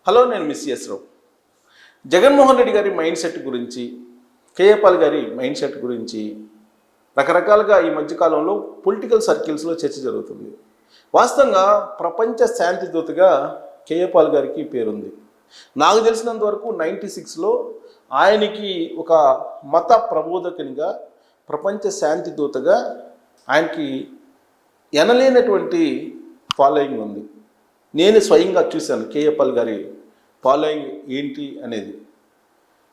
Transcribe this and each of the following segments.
Hello, నేను miss రావు. జగన్మోహన్ రెడ్డి గారి mind set గురించి, కేఏ పాల్ గారి మైండ్ సెట్ గురించి రకరకాలుగా ఈ మధ్యకాలంలో పొలిటికల్ సర్కిల్స్లో చర్చ జరుగుతుంది. వాస్తవంగా ప్రపంచ శాంతి దూతగా కేఏ పాల్ గారికి పేరుంది. నాకు తెలిసినంత వరకు 96లో ఆయనకి ఒక మత ప్రబోధకునిగా, ప్రపంచ శాంతి దూతగా ఆయనకి ఎనలేనటువంటి ఫాలోయింగ్ ఉంది. నేను స్వయంగా చూశాను కేఏ పాల్ గారి ఫాలోయింగ్ ఏంటి అనేది.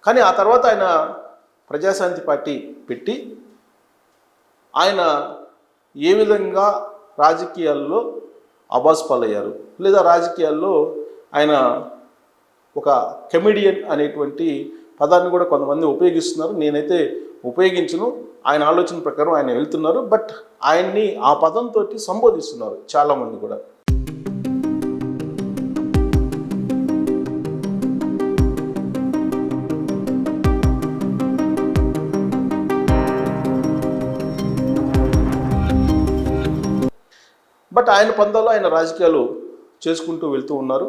కానీ ఆ తర్వాత ఆయన ప్రజాశాంతి పార్టీ పెట్టి ఆయన ఏ విధంగా రాజకీయాల్లో అబాస్ పాలయ్యారు, లేదా రాజకీయాల్లో ఆయన ఒక కమెడియన్ అనేటువంటి పదాన్ని కూడా కొంతమంది ఉపయోగిస్తున్నారు. నేనైతే ఉపయోగించను. ఆయన ఆలోచన ప్రకారం ఆయన వెళ్తున్నారు. బట్ ఆయన్ని ఆ పదంతో సంబోధిస్తున్నారు చాలామంది కూడా. బట్ ఆయన పందాలో ఆయన రాజకీయాలు చేసుకుంటూ వెళ్తూ ఉన్నారు.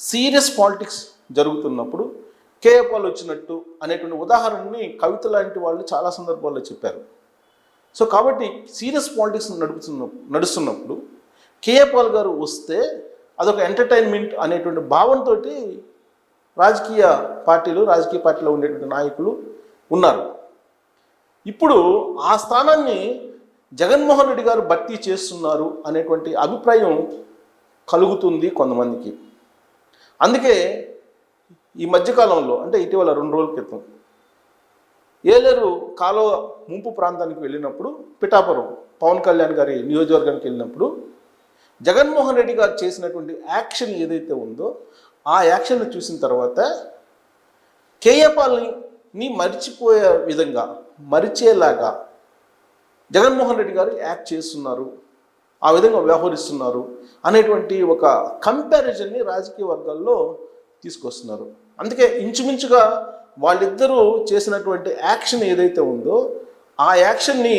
సీరియస్ పాలిటిక్స్ జరుగుతున్నప్పుడు కేఏ పాల్ వచ్చినట్టు అనేటువంటి ఉదాహరణని కవిత లాంటి వాళ్ళు చాలా సందర్భాల్లో చెప్పారు. సో కాబట్టి సీరియస్ పాలిటిక్స్ నడుస్తున్నప్పుడు కేఏ పాల్ గారు వస్తే అదొక ఎంటర్టైన్మెంట్ అనేటువంటి భావంతో రాజకీయ పార్టీలో ఉండేటువంటి నాయకులు ఉన్నారు. ఇప్పుడు ఆ స్థానాన్ని జగన్మోహన్ రెడ్డి గారు భర్తీ చేస్తున్నారు అనేటువంటి అభిప్రాయం కలుగుతుంది కొంతమందికి. అందుకే ఈ మధ్యకాలంలో, అంటే ఇటీవల 2 రోజుల క్రితం ఏలేరు కాలువ ముంపు ప్రాంతానికి వెళ్ళినప్పుడు, పిఠాపురం పవన్ కళ్యాణ్ గారి నియోజకవర్గానికి వెళ్ళినప్పుడు జగన్మోహన్ రెడ్డి గారు చేసినటువంటి యాక్షన్ ఏదైతే ఉందో ఆ యాక్షన్ చూసిన తర్వాత కేఏ పాల్ని మరిచిపోయే విధంగా, మరిచేలాగా జగన్మోహన్ రెడ్డి గారు యాక్ట్ చేస్తున్నారు, ఆ విధంగా వ్యవహరిస్తున్నారు అనేటువంటి ఒక కంపారిజన్ని రాజకీయ వర్గాల్లో తీసుకొస్తున్నారు. అందుకే ఇంచుమించుగా వాళ్ళిద్దరూ చేసినటువంటి యాక్షన్ ఏదైతే ఉందో ఆ యాక్షన్ని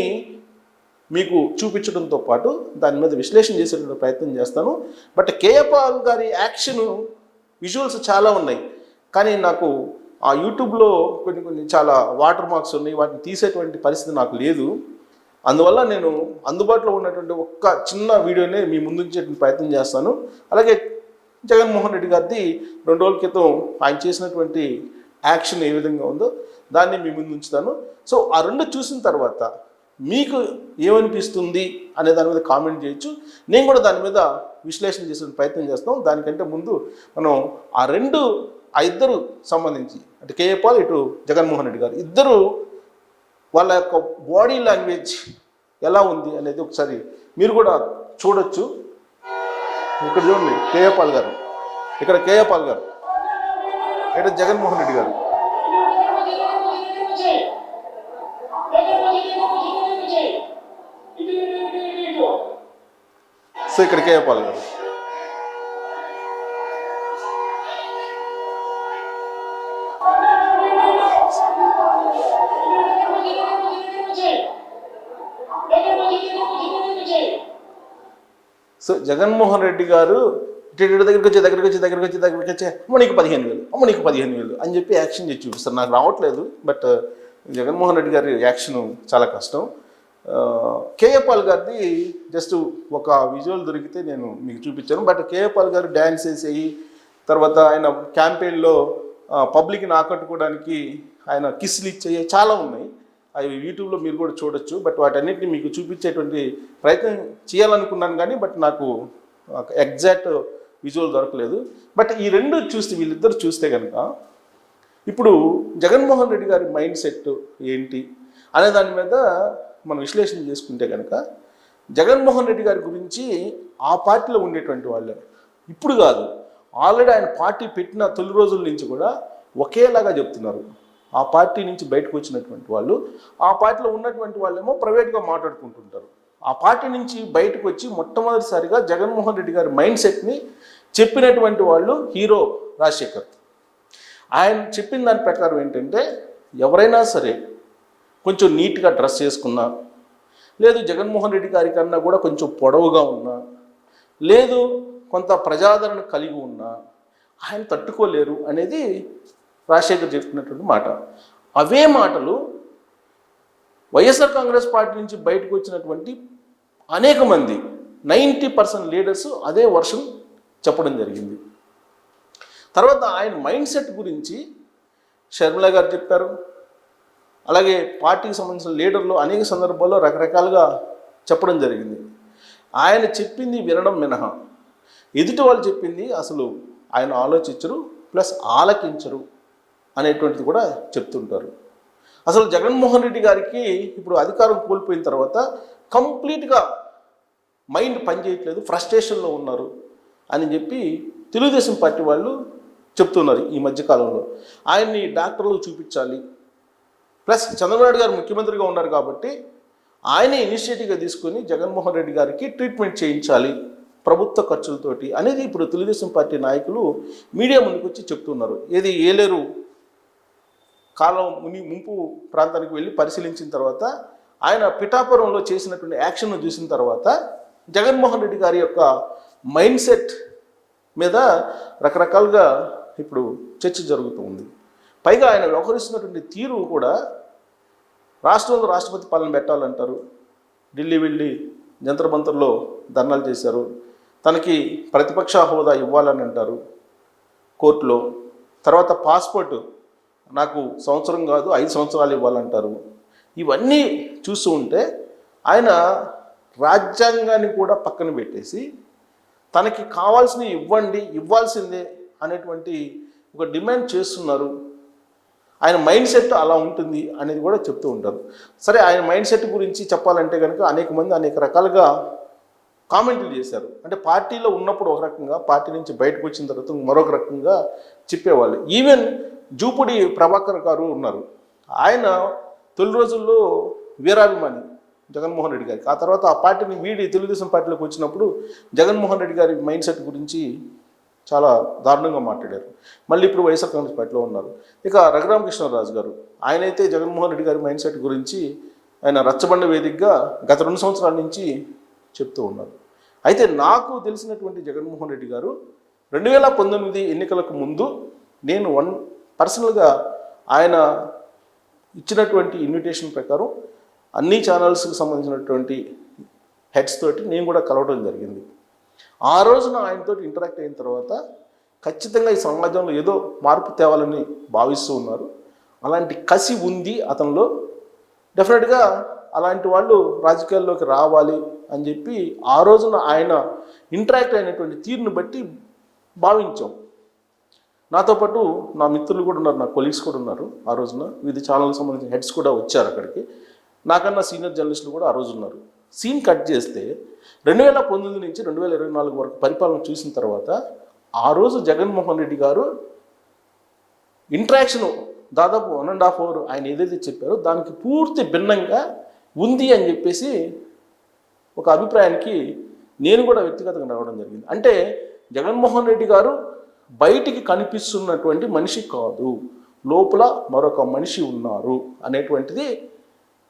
మీకు చూపించడంతో పాటు దాని మీద విశ్లేషణ చేసేటువంటి ప్రయత్నం చేస్తాను. బట్ కేఏ పాల్ గారి యాక్షన్ విజువల్స్ చాలా ఉన్నాయి, కానీ నాకు ఆ యూట్యూబ్లో కొన్ని చాలా వాటర్ మార్క్స్ ఉన్నాయి, వాటిని తీసేటువంటి పరిస్థితి నాకు లేదు. అందువల్ల నేను అందుబాటులో ఉన్నటువంటి ఒక్క చిన్న వీడియోనే మీ ముందు ఉంచేటువంటి ప్రయత్నం చేస్తాను. అలాగే జగన్మోహన్ రెడ్డి గారిది 2 రోజుల క్రితం ఆయన చేసినటువంటి యాక్షన్ ఏ విధంగా ఉందో దాన్ని మీ ముందు ఉంచుతాను. సో ఆ 2 చూసిన తర్వాత మీకు ఏమనిపిస్తుంది అనే దాని మీద కామెంట్ చేయొచ్చు. నేను కూడా దాని మీద విశ్లేషణ చేసే ప్రయత్నం చేస్తాం. దానికంటే ముందు మనం ఆ ఇద్దరు సంబంధించి, అంటే కేఏ పాల్, ఇటు జగన్మోహన్ రెడ్డి గారు, ఇద్దరు వాళ్ళ యొక్క బాడీ లాంగ్వేజ్ ఎలా ఉంది అనేది ఒకసారి మీరు కూడా చూడొచ్చు. ఇక్కడ చూడండి కేఏ పాల్ గారు, ఇక్కడ కేఏ పాల్ గారు, ఇక్కడ జగన్మోహన్ రెడ్డి గారు. సో ఇక్కడ కేఏ పాల్ గారు. సో జగన్మోహన్ రెడ్డి గారు దగ్గరికి వచ్చి అమ్మ నీకు 15,000, అమ్మ నీకు 15,000 అని చెప్పి యాక్షన్ చేసి చూపిస్తారు. నాకు రావట్లేదు, బట్ జగన్మోహన్ రెడ్డి గారి యాక్షన్ చాలా కష్టం. కేఏ పాల్ గారిది జస్ట్ ఒక విజువల్ దొరికితే నేను మీకు చూపించాను. బట్ కేఏ పాల్ గారు డ్యాన్స్ వేసేయి, తర్వాత ఆయన క్యాంపెయిన్లో పబ్లిక్ని ఆకట్టుకోవడానికి ఆయన కిస్లు ఇచ్చేవి చాలా ఉన్నాయి. అవి యూట్యూబ్లో మీరు కూడా చూడొచ్చు. బట్ వాటన్నిటిని మీకు చూపించేటువంటి ప్రయత్నం చేయాలనుకున్నాను, కానీ బట్ నాకు ఎగ్జాక్ట్ విజువల్ దొరకలేదు. బట్ ఈ 2 చూస్తే, వీళ్ళిద్దరు చూస్తే కనుక ఇప్పుడు జగన్మోహన్ రెడ్డి గారి మైండ్ సెట్ ఏంటి అనే దాని మీద మనం విశ్లేషణ చేసుకుంటే కనుక, జగన్మోహన్ రెడ్డి గారి గురించి ఆ పార్టీలో ఉండేటువంటి వాళ్ళే, ఇప్పుడు కాదు, ఆల్రెడీ ఆయన పార్టీ పెట్టిన తొలి రోజుల నుంచి కూడా ఒకేలాగా చెప్తున్నారు. ఆ పార్టీ నుంచి బయటకు వచ్చినటువంటి వాళ్ళు, ఆ పార్టీలో ఉన్నటువంటి వాళ్ళేమో ప్రైవేట్గా మాట్లాడుకుంటుంటారు. ఆ పార్టీ నుంచి బయటకు వచ్చి మొట్టమొదటిసారిగా జగన్మోహన్ రెడ్డి గారి మైండ్ సెట్ని చెప్పినటువంటి వాళ్ళు హీరో రాజశేఖర్. ఆయన చెప్పిన దాని ప్రకారం ఏంటంటే, ఎవరైనా సరే కొంచెం నీట్గా డ్రెస్ చేసుకున్నా, లేదు జగన్మోహన్ రెడ్డి గారి కన్నా కూడా కొంచెం పొడవుగా ఉన్నా, లేదు కొంత ప్రజాదరణ కలిగి ఉన్నా, ఆయన తట్టుకోలేరు అనేది రాజశేఖర్ చెప్తున్నటువంటి మాట. అవే మాటలు వైఎస్ఆర్ కాంగ్రెస్ పార్టీ నుంచి బయటకు వచ్చినటువంటి అనేక మంది 90% లీడర్స్ అదే వర్షన్ చెప్పడం జరిగింది. తర్వాత ఆయన మైండ్ సెట్ గురించి షర్మిల గారు చెప్పారు. అలాగే పార్టీకి సంబంధించిన లీడర్లు అనేక సందర్భాల్లో రకరకాలుగా చెప్పడం జరిగింది. ఆయన చెప్పింది వినడం మినహా ఎదుటి వాళ్ళు చెప్పింది అసలు ఆయన ఆలోచించరు, ప్లస్ ఆలకించరు అనేటువంటిది కూడా చెప్తుంటారు. అసలు జగన్మోహన్ రెడ్డి గారికి ఇప్పుడు అధికారం కోల్పోయిన తర్వాత కంప్లీట్గా మైండ్ పనిచేయట్లేదు, ఫ్రస్ట్రేషన్లో ఉన్నారు అని చెప్పి తెలుగుదేశం పార్టీ వాళ్ళు చెప్తున్నారు. ఈ మధ్యకాలంలో ఆయన్ని డాక్టర్లకు చూపించాలి, ప్లస్ చంద్రబాబు నాయుడు గారు ముఖ్యమంత్రిగా ఉన్నారు కాబట్టి ఆయనే ఇనిషియేటివ్గా తీసుకొని జగన్మోహన్ రెడ్డి గారికి ట్రీట్మెంట్ చేయించాలి ప్రభుత్వ ఖర్చులతోటి అనేది ఇప్పుడు తెలుగుదేశం పార్టీ నాయకులు మీడియా ముందుకు వచ్చి చెప్తున్నారు. ఏది ఏలేరు కాలం ముంపు ప్రాంతానికి వెళ్ళి పరిశీలించిన తర్వాత ఆయన పిఠాపురంలో చేసినటువంటి యాక్షన్ను చూసిన తర్వాత జగన్మోహన్ రెడ్డి గారి యొక్క మైండ్ సెట్ మీద రకరకాలుగా ఇప్పుడు చర్చ జరుగుతూ ఉంది. పైగా ఆయన వ్యవహరిస్తున్నటువంటి తీరు కూడా రాష్ట్రంలో రాష్ట్రపతి పాలన పెట్టాలంటారు, ఢిల్లీ వెళ్ళి జంతర్ మంతర్లో ధర్నాలు చేశారు, తనకి ప్రతిపక్ష హోదా ఇవ్వాలని అంటారు కోర్టులో, తర్వాత పాస్పోర్ట్ నాకు సంవత్సరం కాదు 5 సంవత్సరాలు ఇవ్వాలంటారు. ఇవన్నీ చూస్తూ ఉంటే ఆయన రాజ్యాంగాన్ని కూడా పక్కన పెట్టేసి తనకి కావాల్సినవి ఇవ్వాల్సిందే అనేటువంటి ఒక డిమాండ్ చేస్తున్నారు. ఆయన మైండ్ సెట్ అలా ఉంటుంది అనేది కూడా చెప్తూ ఉంటారు. సరే, ఆయన మైండ్ సెట్ గురించి చెప్పాలంటే కనుక అనేక మంది అనేక రకాలుగా కామెంట్లు చేశారు. అంటే పార్టీలో ఉన్నప్పుడు ఒక రకంగా, పార్టీ నుంచి బయటకు వచ్చిన తర్వాత మరొక రకంగా చెప్పేవాళ్ళు. ఈవెన్ జూపుడి ప్రభాకర్ గారు ఉన్నారు, ఆయన తొలి రోజుల్లో వీరాభిమాని జగన్మోహన్ రెడ్డి గారికి. ఆ తర్వాత ఆ పార్టీని వీడి తెలుగుదేశం పార్టీలోకి వచ్చినప్పుడు జగన్మోహన్ రెడ్డి గారి మైండ్ సెట్ గురించి చాలా దారుణంగా మాట్లాడారు. మళ్ళీ ఇప్పుడు వైఎస్ఆర్ కాంగ్రెస్ పార్టీలో ఉన్నారు. ఇక రఘురామకృష్ణరాజు గారు, ఆయనైతే జగన్మోహన్ రెడ్డి గారి మైండ్ సెట్ గురించి ఆయన రచ్చబండ వేదికగా గత 2 సంవత్సరాల నుంచి చెప్తూ ఉన్నారు. అయితే నాకు తెలిసినటువంటి జగన్మోహన్ రెడ్డి గారు 2019 ఎన్నికలకు ముందు నేను పర్సనల్గా ఆయన ఇచ్చినటువంటి ఇన్విటేషన్ ప్రకారం అన్ని ఛానల్స్కి సంబంధించినటువంటి హెడ్స్ తోటి నేను కూడా కలవడం జరిగింది. ఆ రోజున ఆయనతో ఇంటరాక్ట్ అయిన తర్వాత ఖచ్చితంగా ఈ సమాజంలో ఏదో మార్పు తేవాలని భావిస్తూ ఉన్నారు. అలాంటి కసి ఉంది అతనిలో. డెఫినెట్గా అలాంటి వాళ్ళు రాజకీయాల్లోకి రావాలి అని చెప్పి ఆ రోజున ఆయన ఇంటరాక్ట్ అయినటువంటి తీరును బట్టి భావించాం. నాతో పాటు నా మిత్రులు కూడా ఉన్నారు, నా కొలీగ్స్ కూడా ఉన్నారు. ఆ రోజున వివిధ ఛానల్కి సంబంధించిన హెడ్స్ కూడా వచ్చారు అక్కడికి. నాకన్నా సీనియర్ జర్నలిస్టులు కూడా ఆ రోజు ఉన్నారు. సీన్ కట్ చేస్తే 2019 నుంచి 2024 వరకు పరిపాలన చూసిన తర్వాత ఆ రోజు జగన్మోహన్ రెడ్డి గారు ఇంటరాక్షన్ దాదాపు 1.5 అవర్ ఆయన ఏదైతే చెప్పారో దానికి పూర్తి భిన్నంగా ఉంది అని చెప్పేసి ఒక అభిప్రాయానికి నేను కూడా వ్యక్తిగతంగా రావడం జరిగింది. అంటే జగన్మోహన్ రెడ్డి గారు బయటికి కనిపిస్తున్నటువంటి మనిషి కాదు, లోపల మరొక మనిషి ఉన్నారు అనేటువంటిది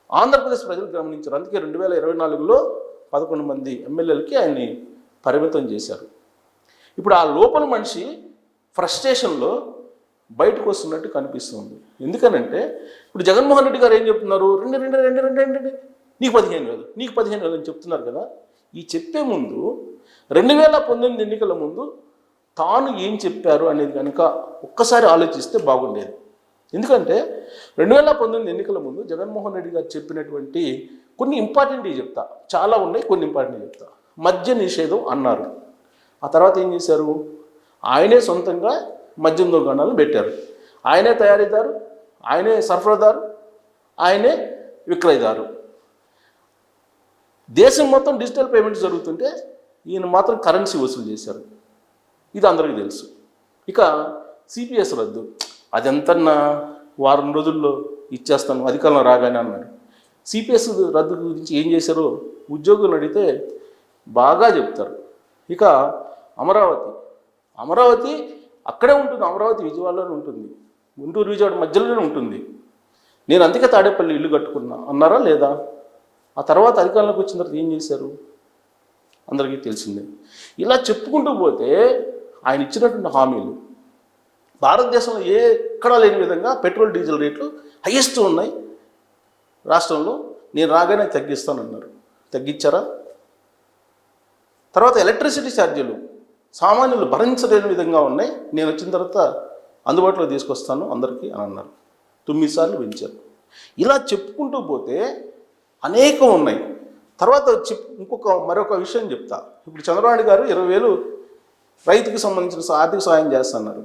ఆంధ్రప్రదేశ్ ప్రజలు గమనించారు. అందుకే 2024లో 11 మంది ఎమ్మెల్యేలకి ఆయన్ని పరిమితం చేశారు. ఇప్పుడు ఆ లోపల మనిషి ఫ్రస్ట్రేషన్లో బయటకు వస్తున్నట్టు కనిపిస్తుంది. ఎందుకనంటే ఇప్పుడు జగన్మోహన్ రెడ్డి గారు ఏం చెప్తున్నారు, రెండు నీకు 15,000 అని చెప్తున్నారు కదా. ఈ చెప్పే ముందు 2019 ఎన్నికల ముందు తాను ఏం చెప్పారు అనేది కనుక ఒక్కసారి ఆలోచిస్తే బాగుండేది. ఎందుకంటే 2019 ఎన్నికల ముందు జగన్మోహన్ రెడ్డి గారు చెప్పినటువంటి కొన్ని ఇంపార్టెంట్వి చెప్తా, చాలా ఉన్నాయి, కొన్ని ఇంపార్టెంట్ చెప్తా. మద్య నిషేధం అన్నారు. ఆ తర్వాత ఏం చేశారు, ఆయనే సొంతంగా మద్యం దుకాణాలు పెట్టారు. ఆయనే తయారీదారు, ఆయనే సరఫరాదారు, ఆయనే విక్రయదారు. దేశం మొత్తం డిజిటల్ పేమెంట్స్ జరుగుతుంటే ఈయన మాత్రం కరెన్సీ వసూలు చేశారు. ఇది అందరికీ తెలుసు. ఇక సిపిఎస్ రద్దు, అదెంతన్నా వారం రోజుల్లో ఇచ్చేస్తాను అధికారంలో రాగానే అన్నాడు. సిపిఎస్ రద్దు గురించి ఏం చేశారో ఉద్యోగులు అడిగితే బాగా చెప్తారు. ఇక అమరావతి అక్కడే ఉంటుంది, అమరావతి విజయవాడలోనే ఉంటుంది, గుంటూరు విజయవాడ మధ్యలోనే ఉంటుంది. నేను అందుకే తాడేపల్లి ఇల్లు కట్టుకున్నా అన్నారా లేదా? ఆ తర్వాత అధికారంలోకి వచ్చిన తర్వాత ఏం చేశారు అందరికీ తెలిసిందే. ఇలా చెప్పుకుంటూ పోతే ఆయన ఇచ్చినటువంటి హామీలు భారతదేశంలో ఎక్కడా లేని విధంగా పెట్రోల్ డీజిల్ రేట్లు హైయెస్ట్ ఉన్నాయి రాష్ట్రంలో. నేను రాగానే తగ్గిస్తానన్నారు. తగ్గించారా? తర్వాత ఎలక్ట్రిసిటీ ఛార్జీలు సామాన్యులు భరించలేని విధంగా ఉన్నాయి. నేను వచ్చిన తర్వాత అందుబాటులో తీసుకొస్తాను అందరికీ అని అన్నారు. 9 సార్లు పెంచారు. ఇలా చెప్పుకుంటూ పోతే అనేకం ఉన్నాయి. తర్వాత మరొక విషయం చెప్తా. ఇప్పుడు చంద్రబాబు గారు 20,000 రైతుకి సంబంధించిన ఆర్థిక సహాయం చేస్తున్నారు.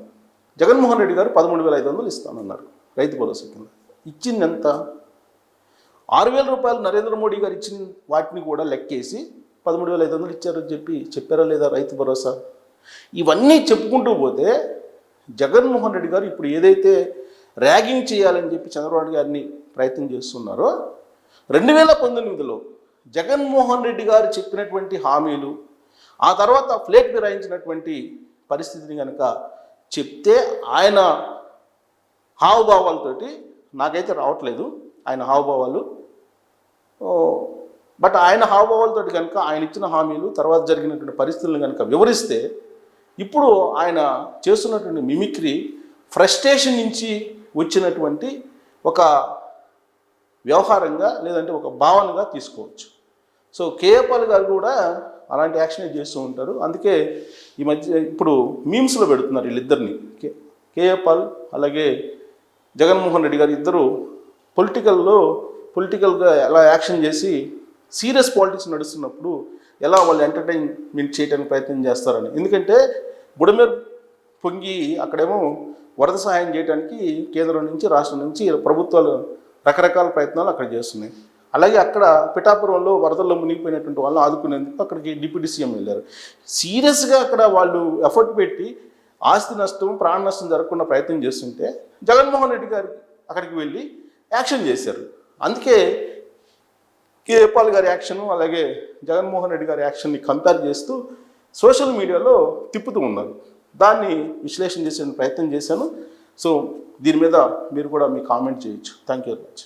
జగన్మోహన్ రెడ్డి గారు 13,500 ఇస్తానన్నారు రైతు భరోసా కింద. ఇచ్చింది ఎంత? 6,000 రూపాయలు నరేంద్ర మోడీ గారు ఇచ్చిన వాటిని కూడా లెక్కేసి 13,500 ఇచ్చారని చెప్పారా లేదా రైతు భరోసా? ఇవన్నీ చెప్పుకుంటూ పోతే జగన్మోహన్ రెడ్డి గారు ఇప్పుడు ఏదైతే ర్యాగింగ్ చేయాలని చెప్పి చంద్రబాబు గారిని ప్రయత్నం చేస్తున్నారో 2019లో జగన్మోహన్ రెడ్డి గారు చెప్పినటువంటి హామీలు ఆ తర్వాత ఫ్లేట్ ఫిరాయించినటువంటి పరిస్థితిని కనుక చెప్తే ఆయన హావభావాలతోటి నాకైతే రావట్లేదు ఆయన హావభావాలు. బట్ ఆయన హావభావాలతోటి కనుక ఆయన ఇచ్చిన హామీలు తర్వాత జరిగినటువంటి పరిస్థితులను కనుక వివరిస్తే ఇప్పుడు ఆయన చేస్తున్నటువంటి మిమిక్రీ ఫ్రస్ట్రేషన్ నుంచి వచ్చినటువంటి ఒక వ్యవహారంగా లేదంటే ఒక భావనగా తీసుకోవచ్చు. సో కేఏ పాల్ గారు కూడా అలాంటి యాక్షన్ చేస్తూ ఉంటారు. అందుకే ఈ మధ్య ఇప్పుడు మీమ్స్లో పెడుతున్నారు వీళ్ళిద్దరిని, కేఏ పాల్ అలాగే జగన్మోహన్ రెడ్డి గారు ఇద్దరు పొలిటికల్గా ఎలా యాక్షన్ చేసి సీరియస్ పాలిటిక్స్ నడుస్తున్నప్పుడు ఎలా వాళ్ళు ఎంటర్టైన్మెంట్ చేయడానికి ప్రయత్నం చేస్తారని. ఎందుకంటే బుడమేరు పొంగి అక్కడేమో వరద సహాయం చేయడానికి కేంద్రం నుంచి రాష్ట్రం నుంచి ప్రభుత్వాలు రకరకాల ప్రయత్నాలు అక్కడ చేస్తున్నాయి. అలాగే అక్కడ పిఠాపురంలో వరదల్లో మునిగిపోయినటువంటి వాళ్ళని ఆదుకునేందుకు అక్కడికి డిప్యూటీ సీఎం వెళ్ళారు. సీరియస్గా అక్కడ వాళ్ళు ఎఫర్ట్ పెట్టి ఆస్తి నష్టం ప్రాణ నష్టం జరగకుండా ప్రయత్నం చేస్తుంటే జగన్మోహన్ రెడ్డి గారు అక్కడికి వెళ్ళి యాక్షన్ చేశారు. అందుకే కేఏ పాల్ గారి యాక్షను అలాగే జగన్మోహన్ రెడ్డి గారి యాక్షన్ని కంపేర్ చేస్తూ సోషల్ మీడియాలో తిప్పుతూ ఉన్నారు. దాన్ని విశ్లేషణ చేసే ప్రయత్నం చేశాను. సో దీని మీద మీరు కూడా మీ కామెంట్ చేయొచ్చు. Thank you very much.